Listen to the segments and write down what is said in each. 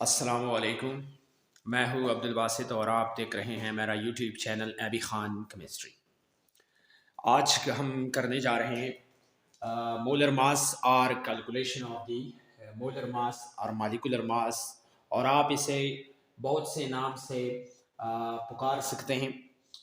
अस्सलामुअलैकुम। मैं हूँ अब्दुल बासित और आप देख रहे हैं मेरा YouTube channel AB Khan chemistry. आज हम करने जा रहे हैं मोलर मास और calculation of the molar mass और मालिकुलर मास, और आप इसे बहुत से नाम से पुकार सकते हैं।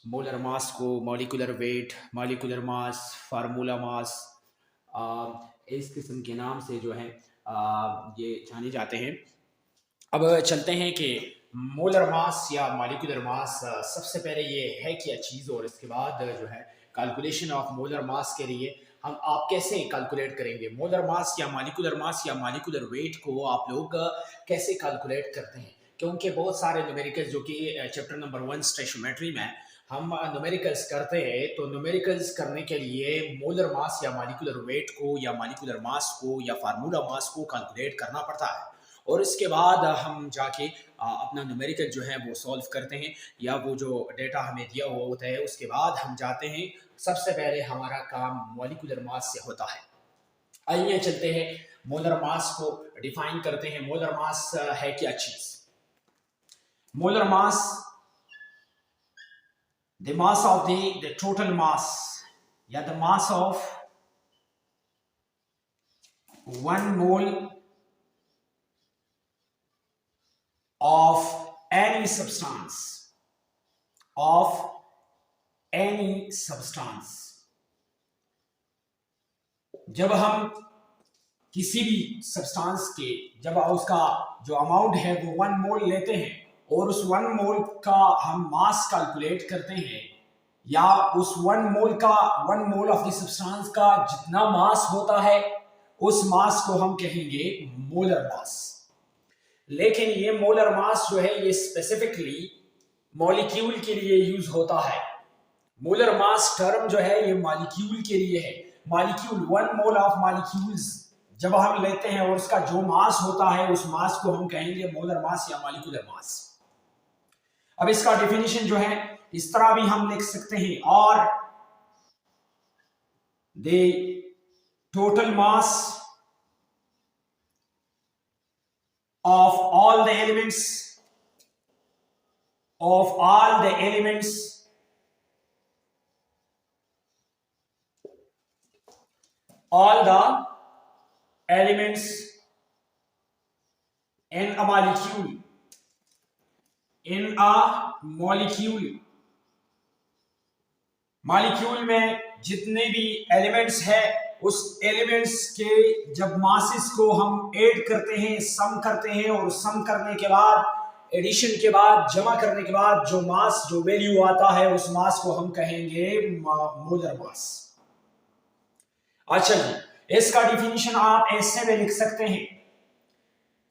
मोलर मास को molecular weight, molecular mass, formula mass, इस किस्म के नाम से जो है ये जाने जाते हैं। अब चलते हैं कि मोलर मास या मॉलिक्यूलर मास सबसे पहले ये है क्या चीज़, और इसके बाद जो है कैलकुलेशन ऑफ मोलर मास के लिए आप कैसे कैलकुलेट करेंगे मोलर मास या मॉलिक्यूलर वेट को आप लोग कैसे कैलकुलेट करते हैं। क्योंकि बहुत सारे न्यूमेरिकल्स जो कि चैप्टर नंबर 1 स्टोइचियोमेट्री में हम न्यूमेरिकल्स करते हैं, तो न्यूमेरिकल्स करने के लिए मोलर मास या मॉलिक्यूलर वेट को या मॉलिक्यूलर मास को या फार्मूला मास को कैलकुलेट करना पड़ता है, और इसके बाद हम जाके अपना न्यूमेरिकल जो है वो सॉल्व करते हैं, या वो जो डेटा हमें दिया हुआ होता है उसके बाद हम जाते हैं। सबसे पहले हमारा काम मॉलिक्यूलर मास से होता है। आइए चलते हैं, मोलर मास को डिफाइन करते हैं। मोलर मास है क्या चीज? Molar mass, the mass of the total mass या the mass of 1 mole of any substance, जब हम किसी भी सब्सटेंस के जब उसका जो अमाउंट है वो 1 मोल लेते हैं और उस 1 मोल का हम मास कैलकुलेट करते हैं, या उस 1 मोल ऑफ द सब्सटेंस का जितना मास होता है उस मास को हम कहेंगे मोलर मास। लेकिन ये मोलर मास जो है ये स्पेसिफिकली मॉलिक्यूल के लिए यूज होता है। मोलर मास टर्म जो है ये मॉलिक्यूल के लिए है। मॉलिक्यूल 1 मोल ऑफ मॉलिक्यूल्स जब हम लेते हैं और उसका जो मास होता है उस मास को हम कहेंगे मोलर मास या मॉलिक्यूलर मास। अब इसका डेफिनेशन जो है इस तरह भी हम लिख सकते हैं, और the total mass of all the elements all the elements in a molecule में जितने भी एलिमेंट्स है उस एलिमेंट्स के जब मासेस को हम ऐड करते हैं, सम करते हैं, और सम करने के बाद एडिशन के बाद जमा करने के बाद जो मास जो वैल्यू आता है उस मास को हम कहेंगे मोलर मास। अच्छा जी, इसका डिफिनीशन आप ऐसे में लिख सकते हैं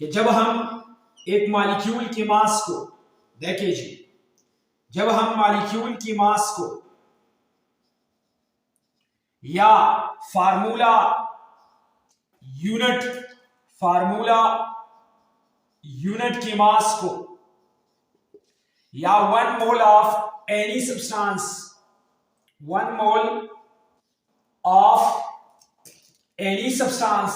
कि जब हम एक मॉलिक्यूल की मास को देखिए जी, जब हम मॉलिक्यूल की मास को या फार्मूला यूनिट की मास को या 1 mole of any substance, 1 mole of any substance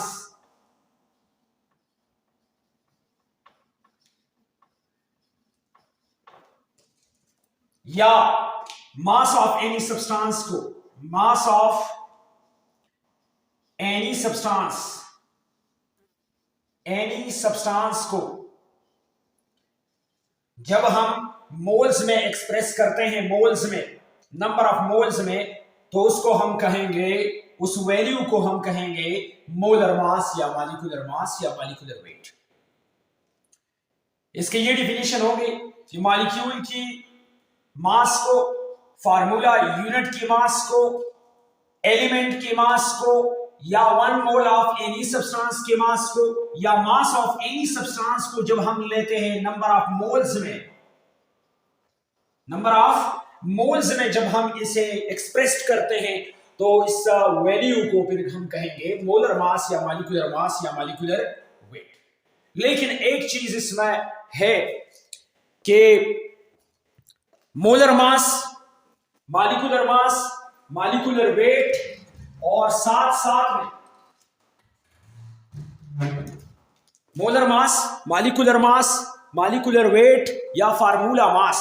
या मास ऑफ एनी सब्सटेंस को, मास ऑफ एनी सब्सटेंस को जब हम मोल्स में एक्सप्रेस करते हैं, मोल्स में, नंबर ऑफ मोल्स में, तो उसको हम कहेंगे, उस वैल्यू को हम कहेंगे मोलर मास या मॉलिक्यूलर वेट। इसके ये डिफिनेशन होगी कि मॉलिक्यूल की मास को, फार्मूला यूनिट की मास को, एलिमेंट की मास को, या 1 मोल ऑफ एनी सब्सटेंस के मास को, या मास ऑफ एनी सब्सटेंस को जब हम लेते हैं नंबर ऑफ मोल्स में जब हम इसे एक्सप्रेस करते हैं, तो इस वैल्यू को फिर हम कहेंगे मोलर मास या मॉलिक्यूलर वेट। लेकिन एक चीज इसमें है कि मोलर मास, मॉलिक्यूलर वेट और साथ साथ में molar mass, molecular mass, molecular weight या फार्मूला मास।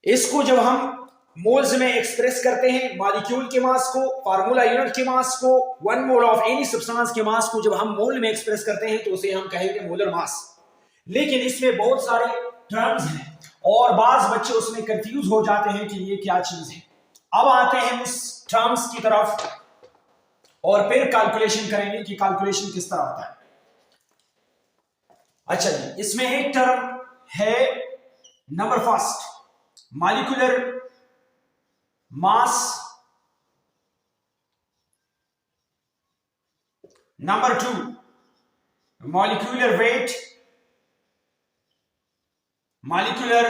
इसको जब हम मोल्स में एक्सप्रेस करते हैं, मॉलिक्यूल के मास को, फार्मूला यूनिट के मास को, 1 मोल ऑफ एनी सब्सटेंस के मास को जब हम मोल में एक्सप्रेस करते हैं तो उसे हम कहेंगे मोलर मास। लेकिन इसमें बहुत सारे टर्म्स हैं और बाज बच्चे उसमें कंफ्यूज हो जाते हैं कि ये क्या चीज है। अब आते हैं उस टर्म्स की तरफ और फिर कैलकुलेशन करेंगे कि कैलकुलेशन किस तरह होता है। अच्छा जी, इसमें एक टर्म है number first, molecular mass, number 2 molecular weight, molecular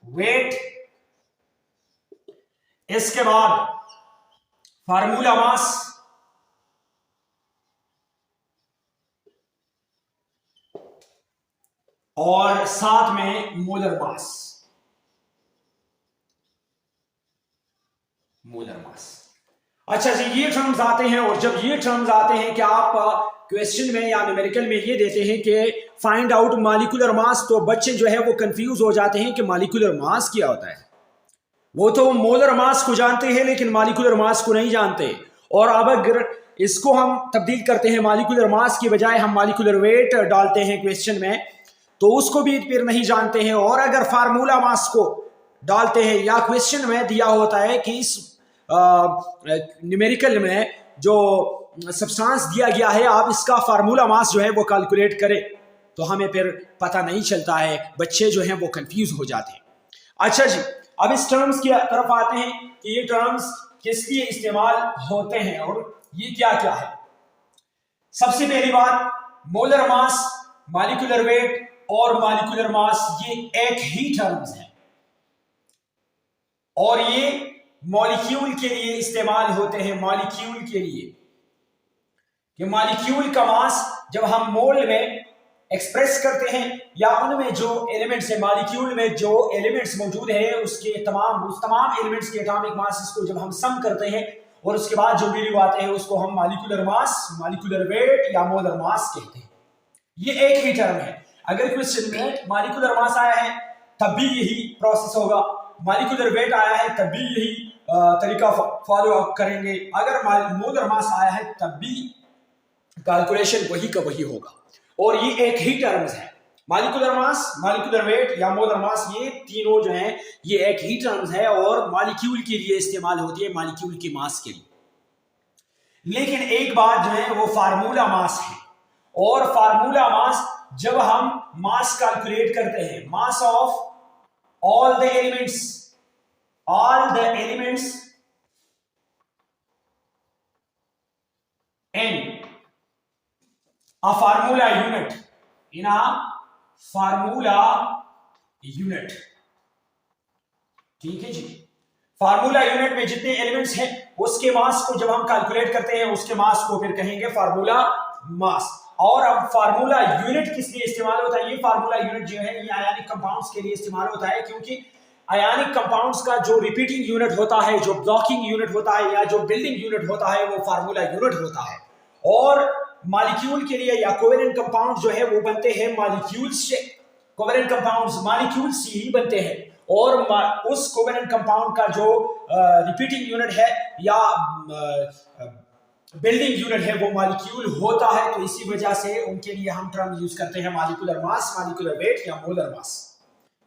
weight, इसके बाद फार्मूला मास, और साथ में मोलर मास। Molar mass. अच्छा जी, ये टर्म्स आते हैं और जब ये टर्म्स आते हैं कि आप क्वेश्चन में या न्यूमेरिकल में ये देते हैं कि फाइंड आउट मॉलिक्यूलर मास, तो बच्चे जो है वो कंफ्यूज हो जाते हैं कि मॉलिक्यूलर मास क्या होता है। वो तो मोलर मास को जानते हैं लेकिन मॉलिक्यूलर मास को नहीं जानते। और अब अगर इसको हम तब्दील करते हैं, मॉलिक्यूलर मास की बजाय हम मॉलिक्यूलर वेट डालते हैं क्वेश्चन में, तो उसको भी फिर नहीं जानते हैं। और अगर फार्मूला मास को डालते हैं या क्वेश्चन में दिया होता है कि इस न्यूमेरिकल में जो सब्सटेंस दिया गया है आप इसका फार्मूला मास जो है वो कैलकुलेट करें, तो हमें फिर पता नहीं चलता है, बच्चे जो हैं वो कंफ्यूज हो जाते हैं। अच्छा जी, अब इस टर्म्स की तरफ आते हैं कि ये टर्म्स किस लिए इस्तेमाल होते हैं और ये क्या क्या है। सबसे पहली बात, मोलर मास, मॉलिक्यूलर वेट और मॉलिक्यूलर मास ये एक ही टर्म्स हैं और ये मॉलिक्यूल के लिए इस्तेमाल होते हैं। मॉलिक्यूल के लिए कि मॉलिक्यूल का मास जब हम मोल में एक्सप्रेस करते हैं या उनमें जो एलिमेंट्स है, मॉलिक्यूल में जो एलिमेंट्स मौजूद है उसके तमाम एलिमेंट्स के एटॉमिक मासेस को जब हम सम करते हैं और उसके बाद जो वैल्यू आते हैं उसको हम मॉलिक्यूलर मास, मॉलिक्यूलर वेट या मोलर मास कहते हैं। ये एक ही टर्म है। अगर क्वेश्चन में मॉलिक्यूलर मास आया है तब भी यही प्रोसेस होगा, मॉलिक्यूलर वेट आया है तब भी यही तरीका फॉलो अप करेंगे, अगर मोलर मास आया है तब भी कैलकुलेशन वही का वही होगा। और ये एक ही टर्म्स है, मॉलिक्यूलर मास, मॉलिक्यूलर वेट या मोलर मास, ये तीनों जो हैं ये एक ही टर्म्स है और मॉलिक्यूल के लिए इस्तेमाल होती है, मॉलिक्यूल की मास के लिए। लेकिन एक बात जो है वो फार्मूला मास है, और फार्मूला मास जब हम मास कैलकुलेट करते हैं, mass of all the elements in a formula unit, in a formula unit, ठीक है जी। फार्मूला यूनिट में जितने एलिमेंट्स हैं उसके मास को जब हम कैलकुलेट करते हैं उसके मास को फिर कहेंगे फार्मूला मास। और अब फार्मूला यूनिट किस लिए इस्तेमाल होता है? ये फार्मूला यूनिट जो है ये आयनिक कंपाउंड्स के लिए इस्तेमाल होता है, क्योंकि आयनिक कंपाउंड्स का जो रिपीटिंग यूनिट होता है, जो ब्लॉकिंग यूनिट होता है या जो बिल्डिंग यूनिट होता है वो फार्मूला यूनिट होता है। और मॉलिक्यूल के लिए या कोवेलेंट कंपाउंड जो है वो बनते हैं मॉलिक्यूल्स से, कोवेलेंट कंपाउंड्स मॉलिक्यूल से ही बनते हैं। और उस कोवेलेंट कंपाउंड का जो रिपीटिंग यूनिट है या बिल्डिंग यूनिट है वो मॉलिक्यूल होता है, तो इसी वजह से उनके लिए हम टर्म यूज करते हैं मॉलिक्यूलर मास, मॉलिक्यूलर वेट या मोलर मास,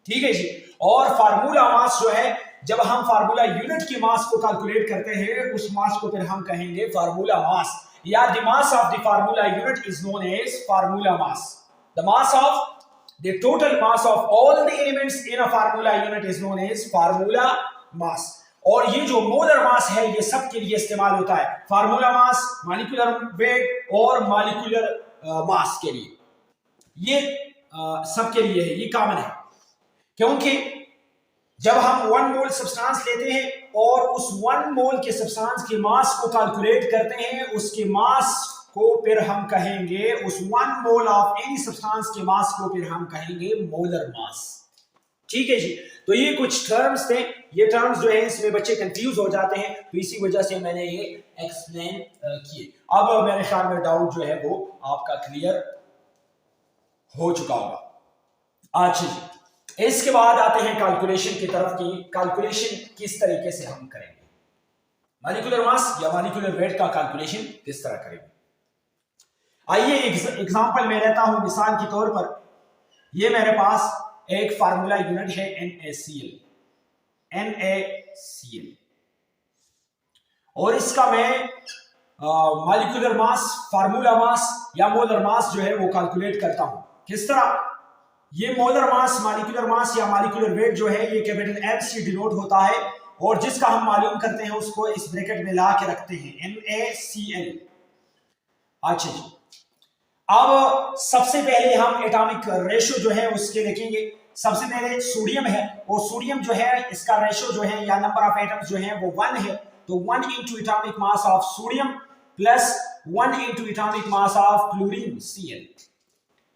ठीक है जी। और फार्मूला मास जो है जब हम फार्मूला यूनिट की मास को कैलकुलेट करते हैं उस मास को फिर हम कहेंगे फार्मूला मास, या the mass of the formula unit is known as formula mass. The mass of the total mass of all the elements in a formula unit is known as formula mass। और ये जो molar mass है ये सब के लिए इस्तेमाल होता है, फार्मूला मास, मॉलिक्यूलर वेट और मॉलिक्यूलर मास के लिए, ये सब के लिए है, ये कॉमन है। क्योंकि जब हम 1 मोल सब्सटेंस लेते हैं और उस 1 मोल के सब्सटेंस के मास को कैलकुलेट करते हैं, उसके मास को फिर हम कहेंगे, उस 1 मोल ऑफ एनी सब्सटेंस के मास को फिर हम कहेंगे मोलर मास, ठीक है जी। तो ये कुछ टर्म्स थे, ये टर्म्स जो है इसमें बच्चे कंफ्यूज हो जाते हैं, तो इसी वजह से मैंने ये एक्सप्लेन किए। अब मेरे ख्याल में डाउट जो है वो आपका क्लियर हो चुका होगा। अच्छा जी, इसके बाद आते हैं कैलकुलेशन की तरफ की कैलकुलेशन किस तरीके से हम करेंगे, मॉलिक्यूलर मास या मॉलिक्यूलर वेट का कैलकुलेशन किस तरह करेंगे। आइए एग्जांपल में लेता हूं, मिसाल के तौर पर ये मेरे पास एक फार्मूला यूनिट है NaCl, और इसका मैं मॉलिक्यूलर मास, फार्मूला मास या मोलर मास जो है वो कैलकुलेट करता हूं। किस तरह? ये मोलर मास, मॉलिक्यूलर मास या मॉलिक्यूलर वेट जो है ये कैपिटल M से डिनोट होता है, और जिसका हम मालूम करते हैं उसको इस ब्रैकेट में ला के रखते हैं NaCl। अच्छा जी, अब सबसे पहले हम एटॉमिक रेशो जो है उसके लिखेंगे। सबसे पहले सोडियम है, और सोडियम जो है इसका रेशो जो है या नंबर ऑफ एटम्स जो है वो 1 है, तो 1 into atomic mass of sodium plus 1 into atomic mass of chlorine Cl।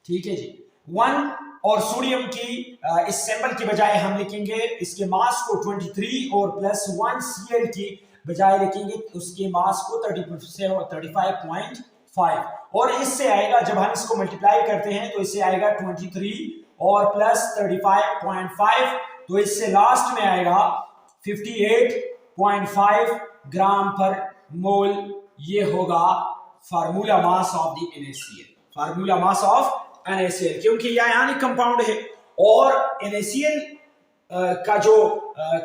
ठीक है जी, 1 और सोडियम की इस सिंबल की बजाय हम लिखेंगे इसके मास को 23 और प्लस 1 Cl की बजाय लिखेंगे उसके मास को 35.5, और इससे आएगा, जब हम इसको मल्टीप्लाई करते हैं तो इससे आएगा 23 और प्लस 35.5, तो इससे लास्ट में आएगा 58.5 ग्राम पर मोल। ये होगा formula mass of the NaCl, formula mass of NaCl, क्योंकि यह आयनिक कंपाउंड है और NaCl का जो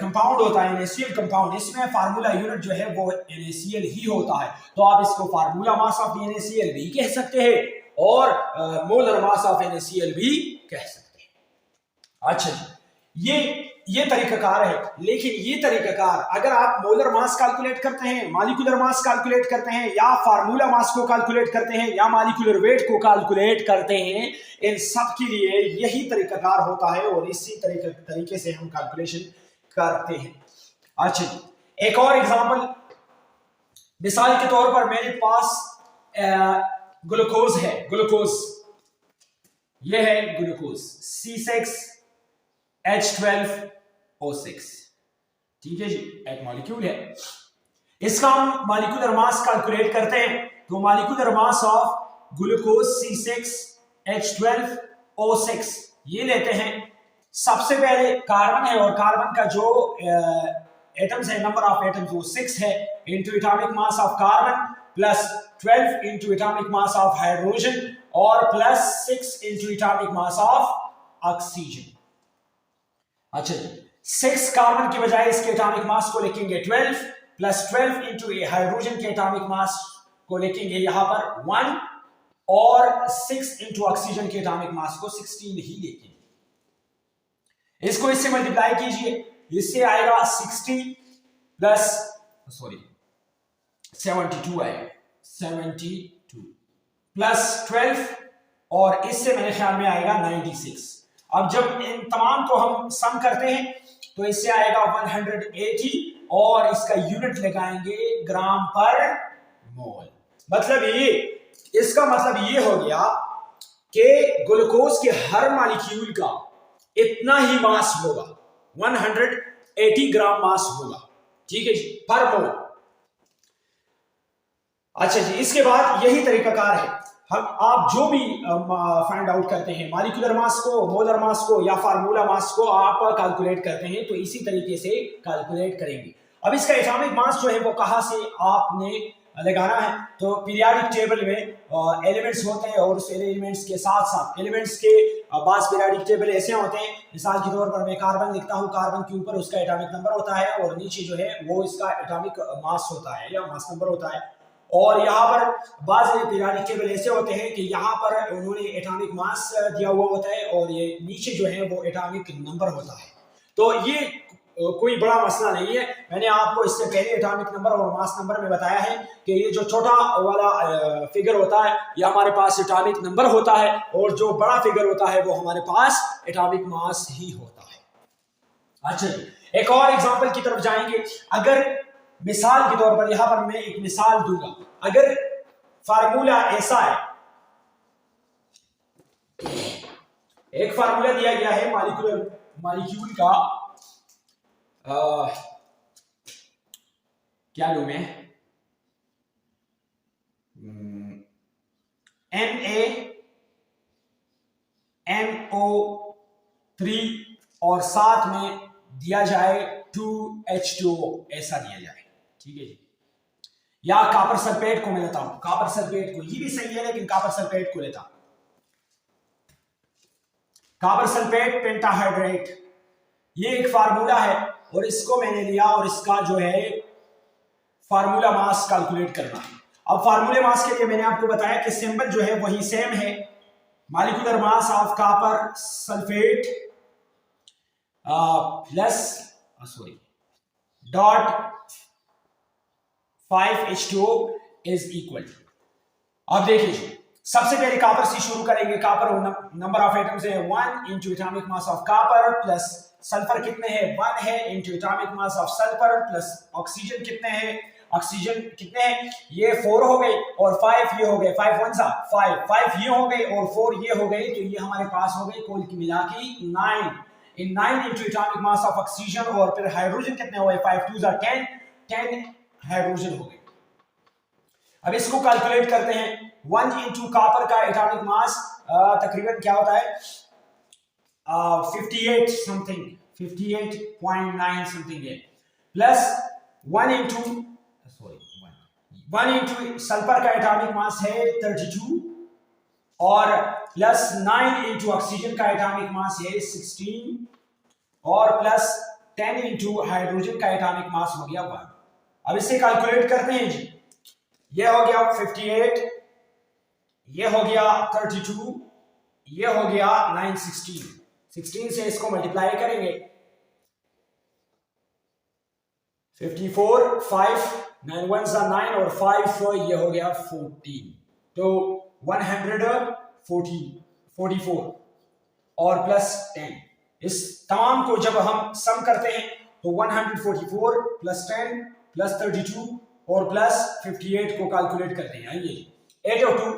कंपाउंड होता है NaCl कंपाउंड, इसमें फार्मूला यूनिट जो है वो NaCl ही होता है, तो आप इसको फार्मूला मास ऑफ NaCl भी कह सकते हैं और मोलर मास ऑफ NaCl भी कह सकते हैं। अच्छा जी, ये तरीकाकार है, लेकिन ये तरीकाकार अगर आप मोलर मास कैलकुलेट करते हैं, मॉलिक्यूलर मास कैलकुलेट करते हैं, या फार्मूला मास को कैलकुलेट करते हैं, या मॉलिक्यूलर वेट को कैलकुलेट करते हैं, इन सब के लिए यही तरीकाकार होता है और इसी तरीके से हम कैलकुलेशन करते हैं। अच्छा, एक और एग्जांपल, मिसाल के तौर पर मेरे पास ग्लूकोज है, ग्लूकोज ये है ग्लूकोज C6H12O6, ठीक है जी, एक मॉलिक्यूल है। इसका हम मॉलिक्यूलर मास कैलकुलेट करते हैं, तो molecular mass of glucose C6H12O6 ये लेते हैं। सबसे पहले कार्बन है, और कार्बन का जो एटम्स है, नंबर ऑफ एटम्स वो 6 है, into atomic mass of carbon plus 12 into atomic mass of hydrogen और plus 6 into atomic mass of oxygen. अच्छा जी, 6 कार्बन की बजाय इसके एटॉमिक मास को लिखेंगे 12 प्लस 12 इंटू हाइड्रोजन के एटॉमिक मास को लिखेंगे यहां पर 1 और 6 इंटू ऑक्सीजन के एटॉमिक मास को 16 ही लिखेंगे। इसको इससे मल्टीप्लाई कीजिए, इससे आएगा 60 प्लस 72 आएगा, 72 प्लस 12 और इससे मेरे ख्याल में आएगा 96। अब जब इन तमाम को हम सम करते हैं तो इससे आएगा 180 और इसका यूनिट लगाएंगे ग्राम पर मोल। मतलब ये, इसका मतलब ये हो गया कि ग्लूकोज के हर मॉलिक्यूल का इतना ही मास होगा, 180 ग्राम मास होगा, ठीक है जी, पर मोल। अच्छा जी, इसके बाद यही तरीकाकार है, हम आप जो भी फाइंड आउट करते हैं, मॉलिक्यूलर मास को, मोलर मास को या फार्मूला मास को आप कैलकुलेट करते हैं, तो इसी तरीके से कैलकुलेट करेंगे। अब इसका एटॉमिक मास जो है वो कहां से आपने लगाना है, तो पीरियोडिक टेबल में एलिमेंट्स होते हैं और उस एलिमेंट्स के साथ साथ एलिमेंट्स के बास पीरियोडिक टेबल ऐसे होते हैं। मिसाल के तौर पर मैं कार्बन लिखता हूं, कार्बन के ऊपर उसका एटॉमिक नंबर होता है और नीचे जो है वो इसका एटॉमिक मास होता है या मास नंबर होता है। और यहाँ पर बाज पीरियोडिक टेबल ऐसे होते हैं कि यहाँ पर उन्होंने एटॉमिक मास दिया हुआ होता है और ये नीचे जो है वो एटॉमिक नंबर होता है। तो ये कोई बड़ा मसला नहीं है, मैंने आपको इससे पहले एटॉमिक नंबर और मास नंबर में बताया है कि ये जो छोटा वाला फिगर होता है ये हमारे पास एटॉमिक नंबर होता है और जो बड़ा फिगर होता है वो हमारे पास एटॉमिक मास ही होता है। अच्छा, एक और एग्जांपल की तरफ जाएंगे। अगर मिसाल के तौर पर यहां पर मैं एक मिसाल दूंगा, अगर फार्मूला ऐसा है, एक फार्मूला दिया गया है मॉलिक्यूल का, क्या लूं मैं, Na NO3 और साथ में दिया जाए 2H2O, ऐसा दिया जाए, ठीक है जी। या कॉपर सल्फेट को मैं लेता हूं, कॉपर सल्फेट को, ये भी सही है लेकिन कॉपर सल्फेट को लेता हूं, कॉपर सल्फेट पेंटाहाइड्रेट, ये एक फार्मूला है और इसको मैंने लिया और इसका जो है फार्मूला मास कैलकुलेट करना है। अब फार्मूले मास के लिए मैंने आपको बताया कि सिंबल जो है वही सेम है, molecular mass of copper sulphate plus dot 5H2O is equal. अब देखिए सबसे पहले कॉपर से शुरू करेंगे। कॉपर नंबर ऑफ एटम्स है 1 into atomic mass of copper plus sulphur कितने हैं 1 है into atomic mass of sulphur plus oxygen कितने हैं, ऑक्सीजन कितने हैं, ये 4 हो गए और 5 ये हो गए, 5 1 सा 5 ये हो गए और 4 ये हो गए, तो ये हमारे पास हो गए कुल मिला के 9। इन 9 into atomic mass of oxygen और फिर हाइड्रोजन कितने हुए 5 2 10 हाइड्रोजन हो गए। अब इसको कैलकुलेट करते हैं। 1 इंटू कॉपर का एटॉमिक मास तकरीबन क्या होता है 58 समथिंग, 58.9 समथिंग है, प्लस 1 इंटू सल्फर का एटॉमिक मास है 32 और प्लस 9 इंटू ऑक्सीजन का एटॉमिक मास है 16 और प्लस 10 इंटू हाइड्रोजन का एटॉमिक मास हो गया 1। अब इसे कैलकुलेट करते हैं जी, ये हो गया 58, ये हो गया 32, ये हो गया 9 16 से इसको मल्टीप्लाई करेंगे 54 5 9 1 सा 9 और 5 ये हो गया 14, तो 144 और प्लस 10। इस तमाम को जब हम सम करते हैं तो 144 प्लस 10 प्लस 32 और प्लस 58 को कैलकुलेट करते हैं। आइए 8 और 2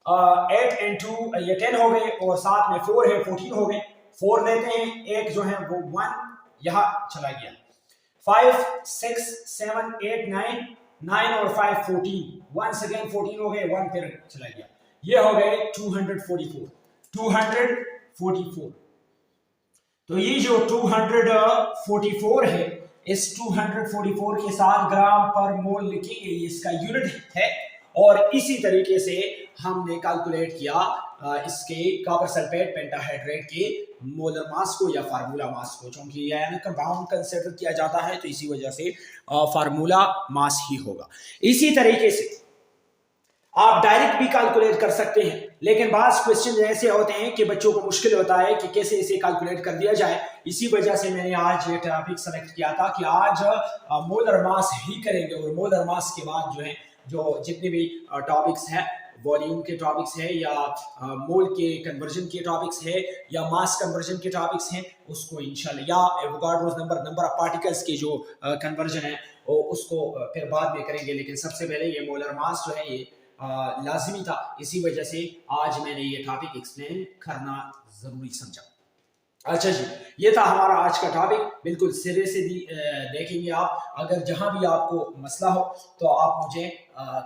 8 and 2 ये 10 हो गए और साथ में 4 है 14 हो गए। 4 लेते हैं, एक जो है वो 1 यहां चला गया, 5 6 7 8 9 और 5 14, 1 सेकेंड 14 हो गए, 1 फिर चला गया, ये हो गए 244। तो ये जो 244 है, इस 244 के साथ ग्राम पर मोल लिखेंगे, इसका यूनिट है। और इसी तरीके से हमने कैलकुलेट किया इसके कॉपर सल्फेट पेंटाहाइड्रेट के मोलर मास को या फार्मूला मास को, क्योंकि यह कंपाउंड कंसीडर किया जाता है तो इसी वजह से फार्मूला मास ही होगा। इसी तरीके से आप डायरेक्ट भी कैलकुलेट कर सकते हैं, लेकिन बात क्वेश्चन ऐसे होते हैं कि बच्चों को मुश्किल होता है कि कैसे इसे कैलकुलेट कर दिया जाए। इसी वजह से मैंने आज ये टॉपिक सेलेक्ट किया था कि आज मोलर मास ही करेंगे और मोलर मास के बाद जो है जो जितने भी टॉपिक्स हैं, वॉल्यूम के टॉपिक्स है या मोल के कन्वर्जन के टॉपिक्स है या मास कन्वर्जन के टॉपिक्स हैं, उसको इंशाल्लाह या एवोगाड्रोस नंबर ऑफ पार्टिकल्स के जो कन्वर्जन है उसको फिर बाद में करेंगे। लेकिन सबसे पहले ये मोलर मास जो है ये लाजिमी था, इसी वजह से आज मैंने ये टॉपिक एक्सप्लेन करना जरूरी समझा। अच्छा जी, ये था हमारा आज का टॉपिक, बिल्कुल सिरे से भी देखेंगे आप। अगर जहां भी आपको मसला हो तो आप मुझे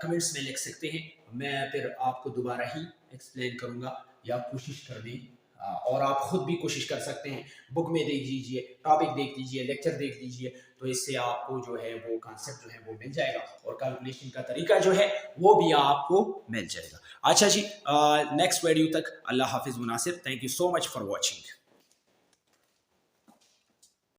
कमेंट्स में लिख सकते हैं, मैं फिर आपको दोबारा ही एक्सप्लेन करूंगा या कोशिश कर दी, और आप खुद भी कोशिश कर सकते हैं, बुक में देख लीजिए, टॉपिक देख लीजिए, लेक्चर देख लीजिए, तो इससे आपको जो है वो कॉन्सेप्ट जो है वो मिल जाएगा और कैलकुलेशन का तरीका जो है वो भी आपको मिल जाएगा। अच्छा जी, नेक्स्ट वीडियो तक अल्लाह हाफिज़ Munasir, thank you so much for watching.